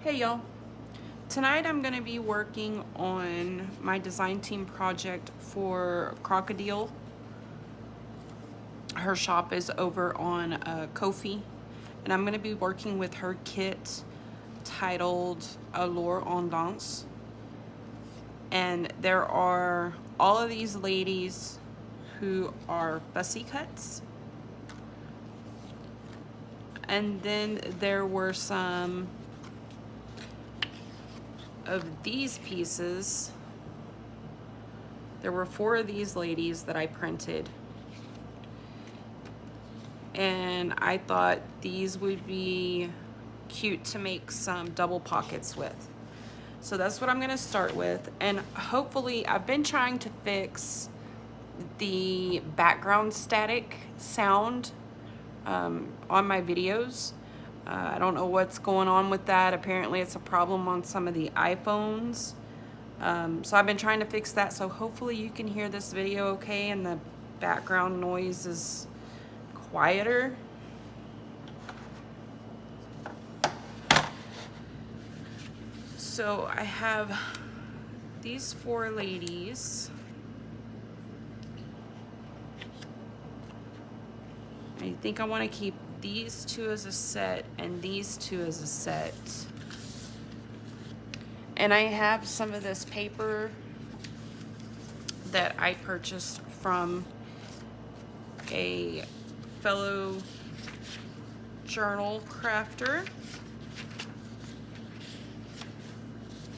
Hey y'all, tonight I'm going to be working on my design team project for Croco'dile. Her shop is over on Ko-fi, and I'm going to be working with her kit titled Alors on Danse. And there are all of these ladies who are fussy cuts. And then there were some of these pieces. There were 4 of these ladies that I printed, and I thought these would be cute to make some double pockets with. So that's what I'm going to start with, and hopefully I've been trying to fix the background static sound on my videos. I don't know what's going on with that. Apparently it's a problem on some of the iPhones. So I've been trying to fix that, so hopefully you can hear this video okay and the background noise is quieter. So I have these 4 ladies. I think I want to keep these 2 as a set and these 2 as a set. And I have some of this paper that I purchased from a fellow journal crafter.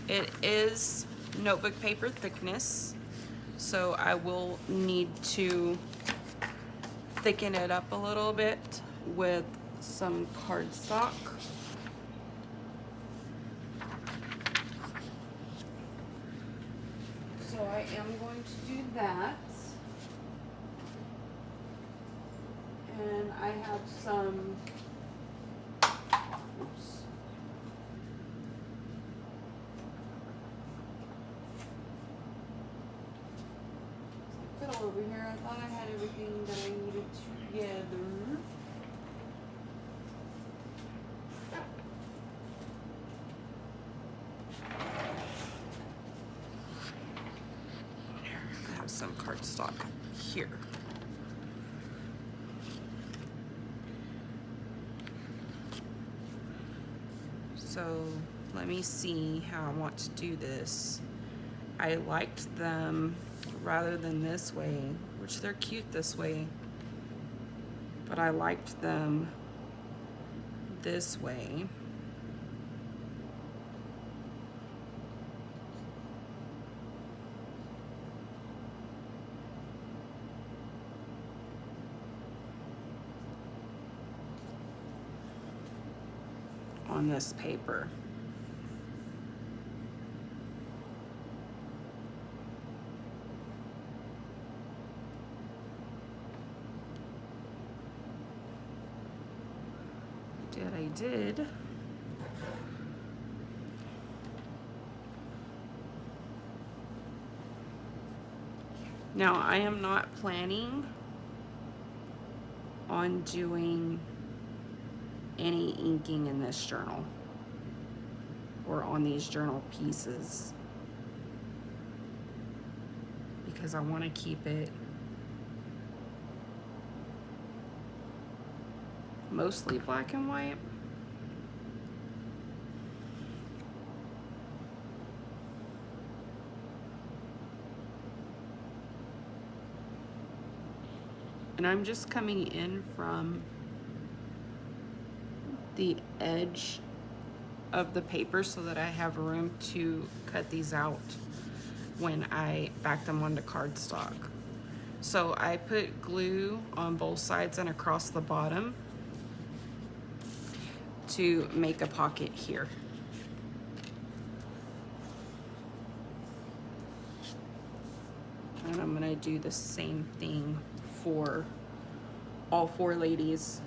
It is notebook paper thickness, so I will need to thicken it up a little bit with some cardstock. So I am going to do that. And I have some, oops. Fiddle over here. I thought I had everything that I needed together. I have some cardstock here. So let me see how I want to do this. I liked them rather than this way, which they're cute this way, but I liked them this way. On this paper. I did. Now I am not planning on doing any inking in this journal or on these journal pieces because I want to keep it mostly black and white. And I'm just coming in from the edge of the paper so that I have room to cut these out when I back them onto cardstock. So I put glue on both sides and across the bottom to make a pocket here. And I'm gonna do the same thing for all 4 ladies.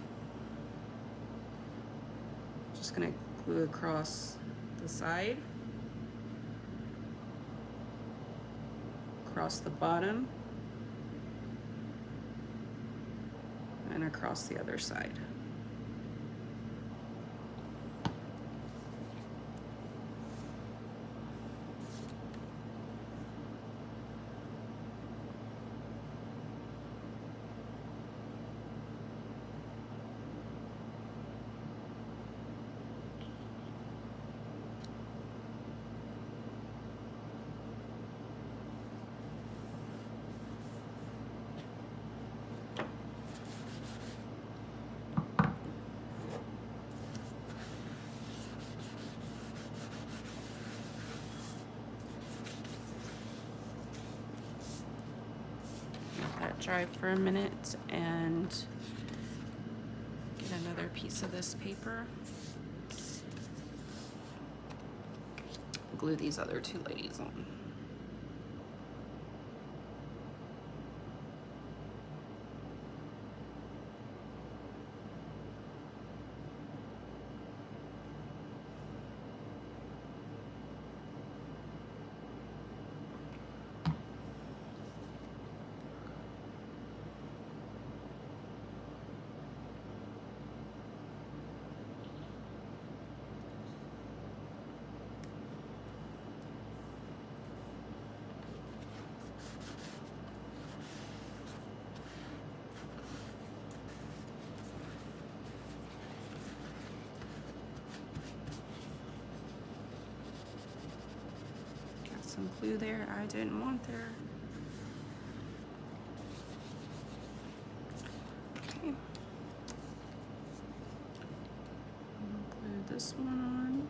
Just gonna glue across the side, across the bottom, and across the other side. dry for a minute and get another piece of this paper. Glue these other two ladies on. Some glue there I didn't want there. Okay. Glue this one on.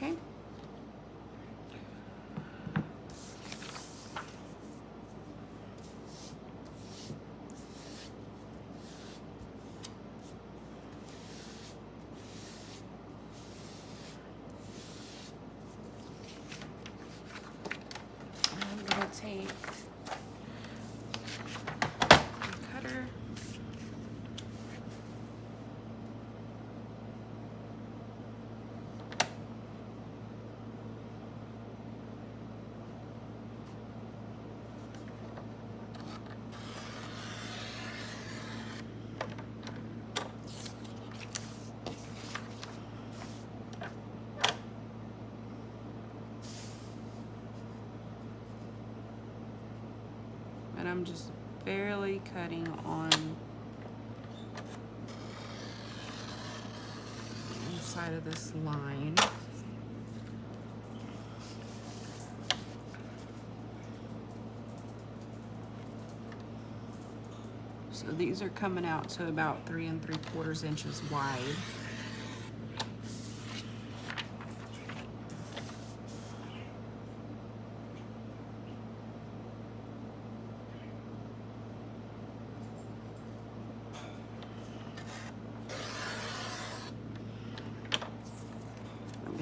Okay. I'm gonna take a cutter. And I'm just barely cutting on the inside of this line. So these are coming out to about 3 3/4 inches wide.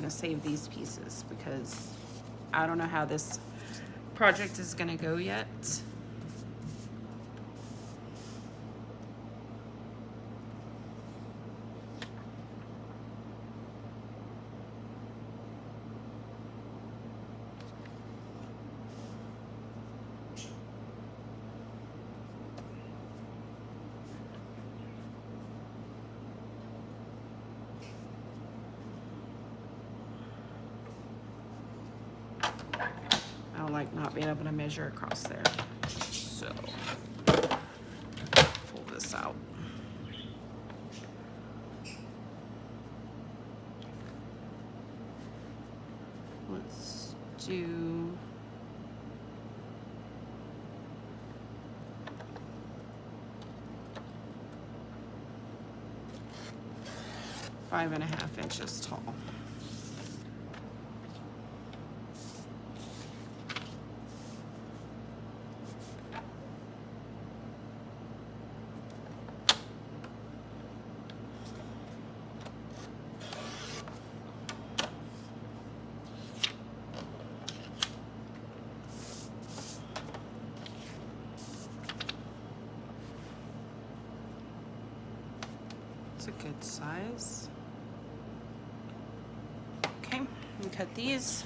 Save these pieces because I don't know how this project is going to go yet. Like not being able to measure across there, so pull this out. Let's do 5.5 inches tall. right size. Okay, and cut these.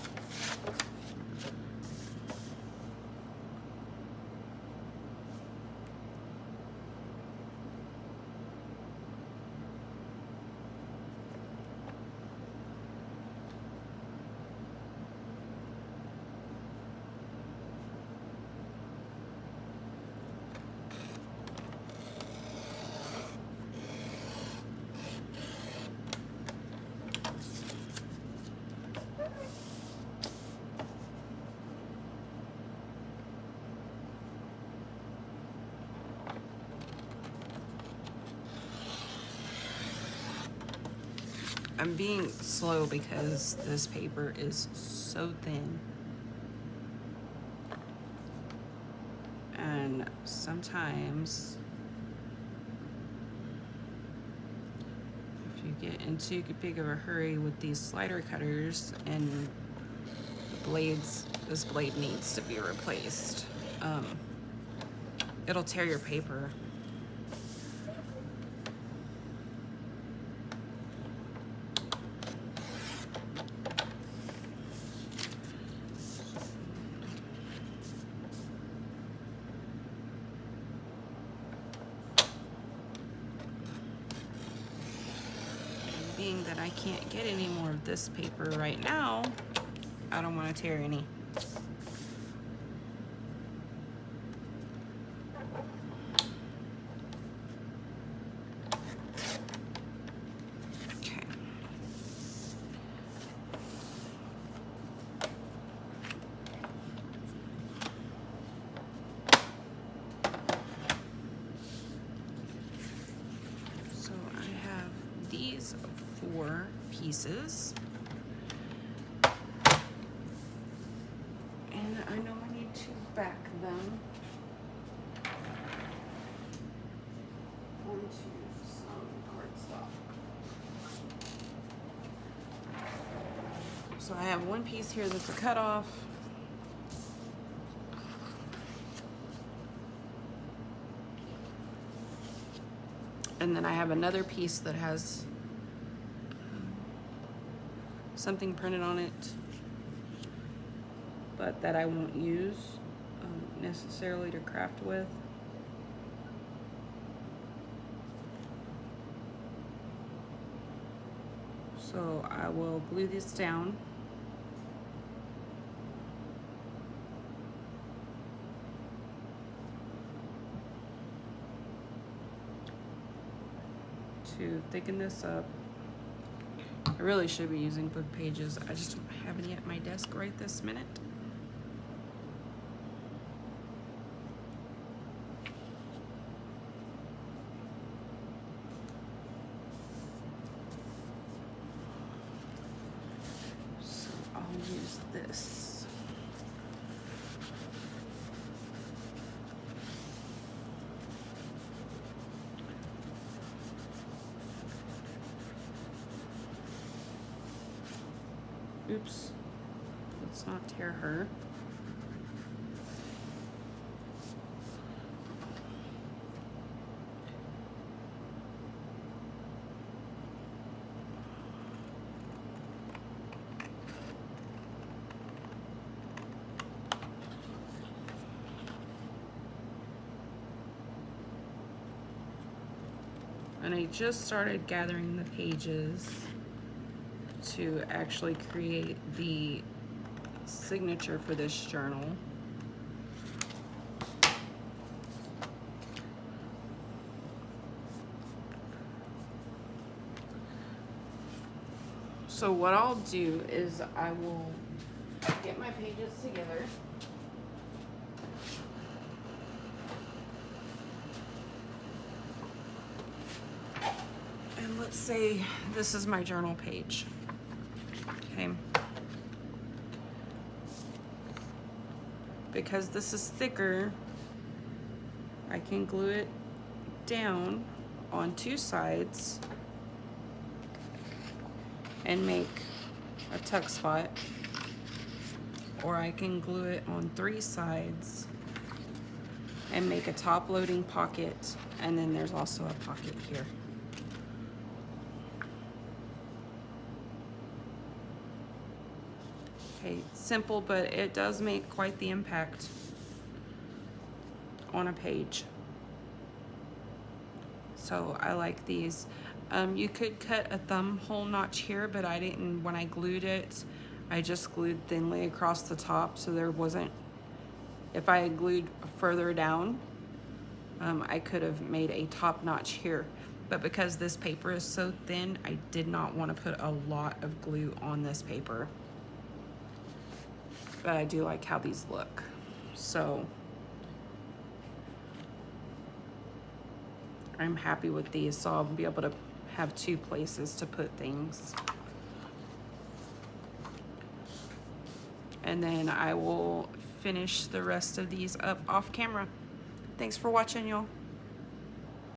I'm being slow because this paper is so thin. And sometimes if you get into too big of a hurry with these slider cutters and the blades, this blade needs to be replaced, it'll tear your paper. Being that I can't get any more of this paper right now, I don't want to tear any. Okay. So I have these 4 pieces, and I know I need to back them onto some cardstock. So I have one piece here that's a cutoff. And then I have another piece that has something printed on it, but that I won't use necessarily to craft with. So I will glue this down. To thicken this up. I really should be using book pages. I just don't have any at my desk right this minute. So I'll use this. Oops, let's not tear her. And I just started gathering the pages to actually create the signature for this journal. So what I'll do is I will get my pages together. And let's say this is my journal page. Okay. Because this is thicker, I can glue it down on 2 sides and make a tuck spot, or I can glue it on 3 sides and make a top loading pocket, and then there's also a pocket here. Okay, simple, but it does make quite the impact on a page. So I like these. You could cut a thumb hole notch here, but I didn't. When I glued it, I just glued thinly across the top, so there wasn't, if I had glued further down, I could have made a top notch here. But because this paper is so thin, I did not want to put a lot of glue on this paper. But I do like how these look. So I'm happy with these, so I'll be able to have 2 places to put things. And then I will finish the rest of these up off camera. Thanks for watching, y'all.